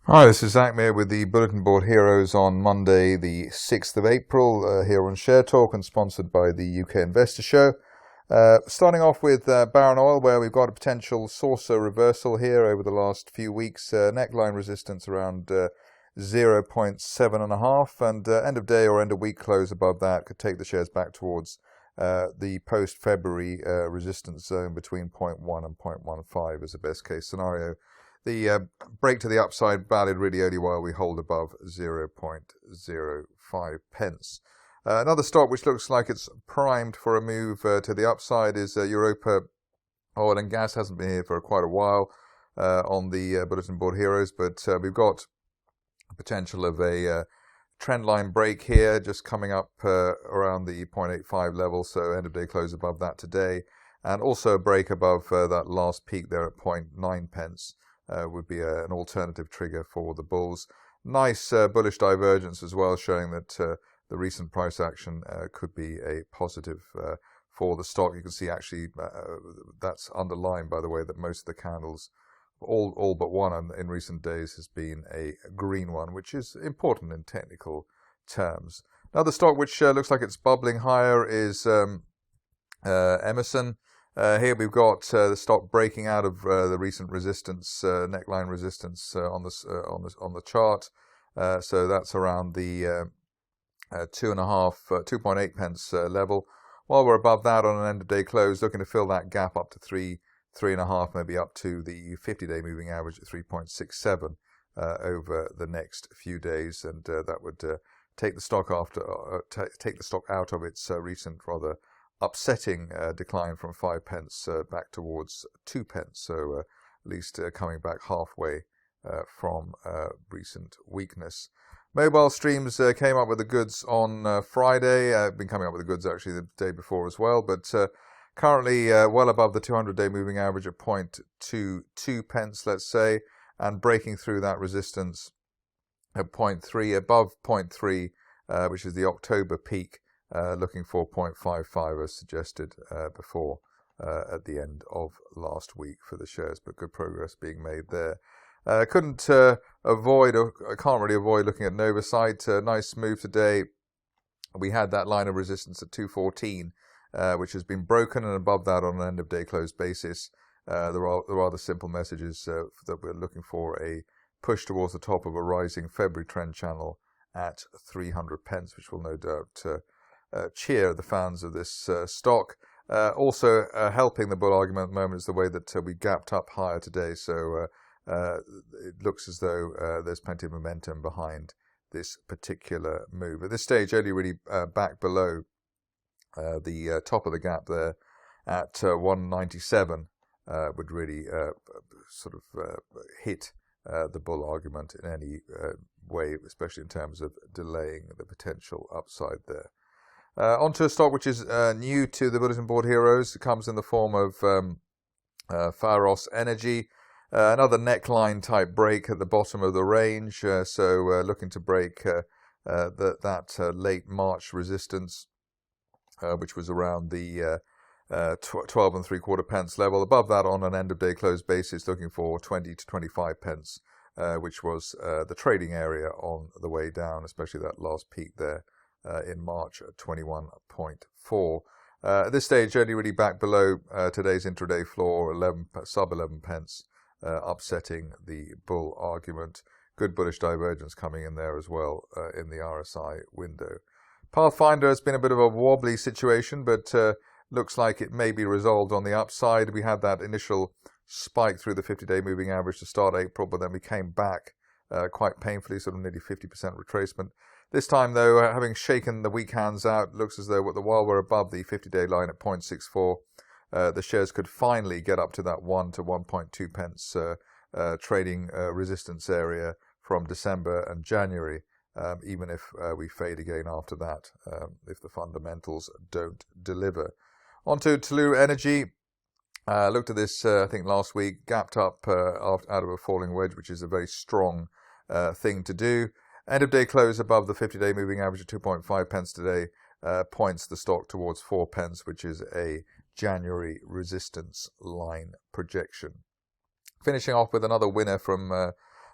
Hi, this is Zach Meir with the Bulletin Board Heroes on Monday, the 6th of April, here on Share Talk and sponsored by the UK Investor Show. Starting off with Barron Oil, where we've got a potential saucer reversal here over the last few weeks. Neckline resistance around 0.7.5 and end of day or end of week close above that could take the shares back towards the post-February resistance zone between 0.1 and 0.15 as a best case scenario. The break to the upside valid really only while we hold above 0.05 pence. Another stock which looks like it's primed for a move to the upside is Europa Oil and Gas. Hasn't been here for quite a while on the Bulletin Board Heroes, but we've got potential of a trend line break here, just coming up around the 0.85 level, so end of day close above that today, and also a break above that last peak there at 0.9 pence. Would be an alternative trigger for the bulls. Nice bullish divergence as well, showing that the recent price action could be a positive for the stock. You can see actually that's underlined by the way that most of the candles, all but one in recent days, has been a green one, which is important in technical terms. Another stock which looks like it's bubbling higher is Emerson. Here we've got the stock breaking out of the recent resistance, neckline resistance on the chart. So that's around the 2.8 pence level. While we're above that on an end of day close, looking to fill that gap up to 3.5, maybe up to the 50-day moving average at 3.67 over the next few days, and that would take the stock take the stock out of its recent rather upsetting decline from 5 pence back towards 2 pence, so at least coming back halfway from recent weakness. Mobile Streams came up with the goods on Friday. Been coming up with the goods actually the day before as well, but currently well above the 200-day moving average at 0.22 pence, let's say, and breaking through that resistance at 0.3, above 0.3, which is the October peak. Looking for 0.55 as suggested before at the end of last week for the shares, but good progress being made there. Can't really avoid looking at Novacyt. Nice move today. We had that line of resistance at 214, which has been broken, and above that on an end of day close basis. There are rather simple messages that we're looking for a push towards the top of a rising February trend channel at 300 pence, which will no doubt cheer the fans of this stock. Also helping the bull argument at the moment is the way that we gapped up higher today, so it looks as though there's plenty of momentum behind this particular move. At this stage, only really back below the top of the gap there at 197 would really hit the bull argument in any way, especially in terms of delaying the potential upside there. Onto a stock which is new to the Bulletin Board Heroes. It comes in the form of Pharos Energy. Another neckline type break at the bottom of the range. So looking to break that late March resistance, which was around the 12.75 pence level. Above that on an end of day close basis, looking for 20 to 25 pence, which was the trading area on the way down, especially that last peak there. In March at 21.4. At this stage, only really back below today's intraday floor, sub 11 pence, upsetting the bull argument. Good bullish divergence coming in there as well in the RSI window. Pathfinder has been a bit of a wobbly situation, but looks like it may be resolved on the upside. We had that initial spike through the 50-day moving average to start April, but then we came back quite painfully, sort of nearly 50% retracement. This time, though, having shaken the weak hands out, looks as though while we're above the 50-day line at 0.64, the shares could finally get up to that 1 to 1.2 pence trading resistance area from December and January, even if we fade again after that, if the fundamentals don't deliver. Onto Talat Energy. Looked at this, I think, last week, gapped up out of a falling wedge, which is a very strong thing to do. End of day close above the 50-day moving average of 2.5 pence today points the stock towards 4 pence, which is a January resistance line projection. Finishing off with another winner from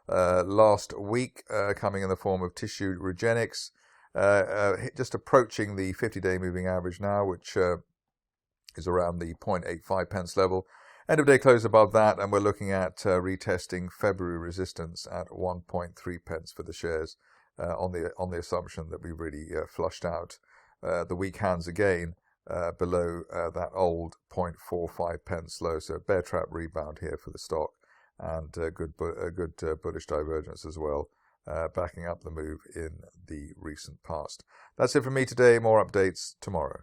last week, coming in the form of tissue Regenx, just approaching the 50-day moving average now, which is around the 0.85 pence level. End of day close above that, and we're looking at retesting February resistance at 1.3 pence for the shares, on the assumption that we really flushed out the weak hands again below that old 0.45 pence low. So bear trap rebound here for the stock, and a good bullish divergence as well, backing up the move in the recent past. That's it from me today. More updates tomorrow.